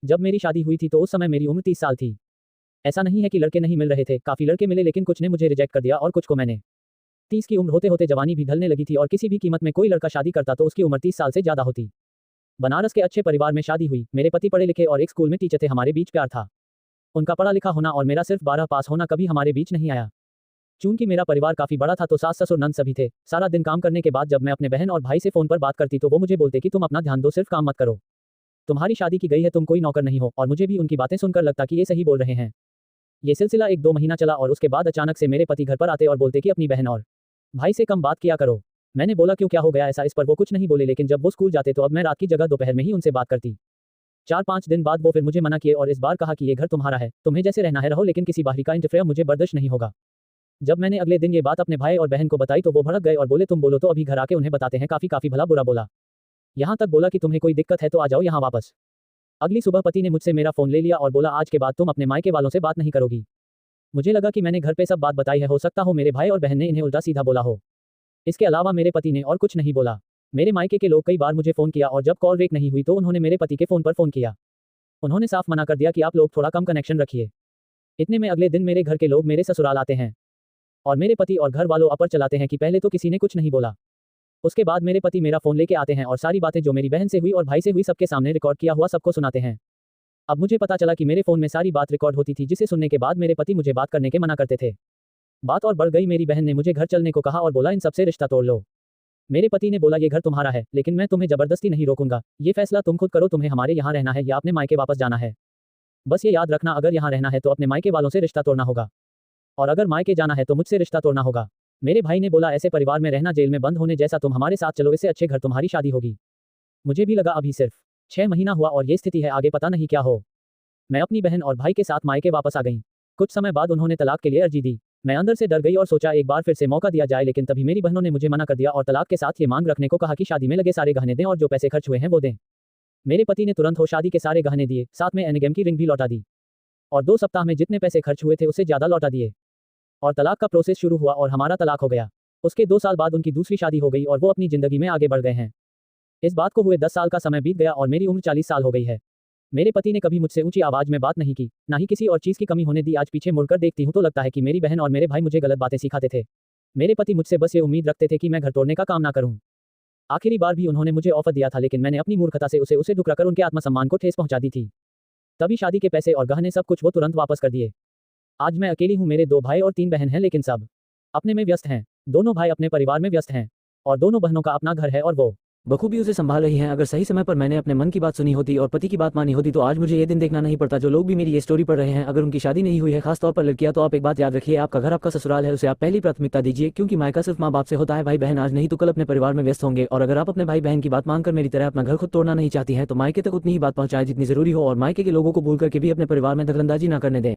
जब मेरी शादी हुई थी तो उस समय मेरी उम्र 30 साल थी। ऐसा नहीं है कि लड़के नहीं मिल रहे थे, काफी लड़के मिले लेकिन कुछ ने मुझे रिजेक्ट कर दिया और कुछ को मैंने। 30 की उम्र होते होते जवानी भी ढलने लगी थी और किसी भी कीमत में कोई लड़का शादी करता तो उसकी उम्र 30 साल से ज्यादा होती। बनारस के अच्छे परिवार में शादी हुई, मेरे पति पढ़े लिखे और एक स्कूल में टीचर थे, हमारे बीच प्यार था। उनका पढ़ा लिखा होना और मेरा सिर्फ 12 पास होना कभी हमारे बीच नहीं आया। चूंकि मेरा परिवार काफी बड़ा था तो सास ससुर नंद सभी थे। सारा दिन काम करने के बाद जब मैं अपने बहन और भाई से फोन पर बात करती तो वो मुझे बोलते कि तुम अपना ध्यान दो, सिर्फ काम मत करो। तुम्हारी शादी की गई है, तुम कोई नौकर नहीं हो। और मुझे भी उनकी बातें सुनकर लगता कि ये सही बोल रहे हैं। ये सिलसिला 1-2 महीना चला और उसके बाद अचानक से मेरे पति घर पर आते और बोलते कि अपनी बहन और भाई से कम बात किया करो। मैंने बोला क्यों, क्या हो गया ऐसा। इस पर वो कुछ नहीं बोले, लेकिन जब वो स्कूल जाते तो अब मैं रात की जगह दोपहर में ही उनसे बात करती। 4-5 दिन बाद वो फिर मुझे मना किए और इस बार कहा कि ये घर तुम्हारा है, तुम्हें जैसे रहना है रहो, लेकिन किसी बाहरी का इंटरफेयर मुझे बर्दाश्त नहीं होगा। जब मैंने अगले दिन ये बात अपने भाई और बहन को बताई तो वो भड़क गए और बोले तुम बोलो तो अभी घर आके उन्हें बताते हैं। काफी भला बुरा बोला, यहाँ तक बोला कि तुम्हें कोई दिक्कत है तो आ जाओ यहाँ वापस। अगली सुबह पति ने मुझसे मेरा फोन ले लिया और बोला आज के बाद तुम अपने मायके वालों से बात नहीं करोगी। मुझे लगा कि मैंने घर पे सब बात बताई है, हो सकता हो मेरे भाई और बहन ने इन्हें उल्टा सीधा बोला हो। इसके अलावा मेरे पति ने और कुछ नहीं बोला। मेरे मायके के लोग कई बार मुझे फोन किया और जब कॉल रेक नहीं हुई तो उन्होंने मेरे पति के फोन पर फोन किया। उन्होंने साफ मना कर दिया कि आप लोग थोड़ा कम कनेक्शन रखिए। इतने में अगले दिन मेरे घर के लोग मेरे ससुराल आते हैं और मेरे पति और घर वालों अपर चलाते हैं कि पहले तो किसी ने कुछ नहीं बोला। उसके बाद मेरे पति मेरा फोन लेके आते हैं और सारी बातें जो मेरी बहन से हुई और भाई से हुई सबके सामने रिकॉर्ड किया हुआ सबको सुनाते हैं। अब मुझे पता चला कि मेरे फोन में सारी बात रिकॉर्ड होती थी, जिसे सुनने के बाद मेरे पति मुझे बात करने के मना करते थे। बात और बढ़ गई, मेरी बहन ने मुझे घर चलने को कहा और बोला इन सबसे रिश्ता तोड़ लो। मेरे पति ने बोला ये घर तुम्हारा है, लेकिन मैं तुम्हें जबरदस्ती नहीं रोकूंगा, ये फैसला तुम खुद करो, तुम्हें हमारे यहाँ रहना है या अपने मायके वापस जाना है। बस ये याद रखना, अगर यहाँ रहना है तो अपने मायके वालों से रिश्ता तोड़ना होगा, और अगर मायके जाना है तो मुझसे रिश्ता तोड़ना होगा। मेरे भाई ने बोला ऐसे परिवार में रहना जेल में बंद होने जैसा, तुम हमारे साथ चलो, इससे अच्छे घर तुम्हारी शादी होगी। मुझे भी लगा अभी सिर्फ 6 महीना हुआ और ये स्थिति है, आगे पता नहीं क्या हो। मैं अपनी बहन और भाई के साथ मायके वापस आ गई। कुछ समय बाद उन्होंने तलाक के लिए अर्जी दी। मैं अंदर से डर गई और सोचा एक बार फिर से मौका दिया जाए, लेकिन तभी मेरी बहनों ने मुझे मना कर दिया और तलाक के साथ ये मांग रखने को कहा कि शादी में लगे सारे गहने दें और जो पैसे खर्च हुए हैं वो दें। मेरे पति ने तुरंत हो शादी के सारे गहने दिए, साथ में एनगेम की रिंग भी लौटा दी और 2 सप्ताह में जितने पैसे खर्च हुए थे उससे ज्यादा लौटा दिए और तलाक का प्रोसेस शुरू हुआ और हमारा तलाक हो गया। उसके 2 साल बाद उनकी दूसरी शादी हो गई और वो अपनी जिंदगी में आगे बढ़ गए हैं। इस बात को हुए 10 साल का समय बीत गया और मेरी उम्र 40 साल हो गई है। मेरे पति ने कभी मुझसे ऊंची आवाज में बात नहीं की, ना ही किसी और चीज की कमी होने दी। आज पीछे मुड़कर देखती हूं तो लगता है कि मेरी बहन और मेरे भाई मुझे गलत बातें सिखाते थे। मेरे पति मुझसे बस ये उम्मीद रखते थे कि मैं घर तोड़ने का काम ना करूं। आखिरी बार भी उन्होंने मुझे ऑफर दिया था, लेकिन मैंने अपनी मूर्खता से उसे ठुकराकर उनके आत्मसम्मान को ठेस पहुंचा दी थी। तभी शादी के पैसे और गहने सब कुछ वो तुरंत वापस कर दिए। आज मैं अकेली हूँ, मेरे 2 भाई और 3 बहन हैं, लेकिन सब अपने में व्यस्त हैं। दोनों भाई अपने परिवार में व्यस्त हैं और दोनों बहनों का अपना घर है और वो बखूबी उसे संभाल रही हैं। अगर सही समय पर मैंने अपने मन की बात सुनी होती और पति की बात मानी होती तो आज मुझे ये दिन देखना नहीं पड़ता। जो लोग भी मेरी ये स्टोरी पढ़ रहे हैं, अगर उनकी शादी नहीं हुई है, खासतौर पर लड़कियां, तो आप एक बात याद रखिए, आपका घर आपका ससुराल है, उसे आप पहली प्राथमिकता दीजिए, क्योंकि मायका सिर्फ माँ बाप से होता है। भाई बहन आज नहीं तो कल अपने परिवार में व्यस्त होंगे, और अगर आप अपने भाई बहन की बात मानकर मेरी तरह अपना घर खुद तोड़ना नहीं चाहती हैं तो मायके तक उतनी ही बात पहुंचाएं जितनी जरूरी हो, और मायके के लोगों को भूल करके भी अपने परिवार में दखलंदाजी न करने दें।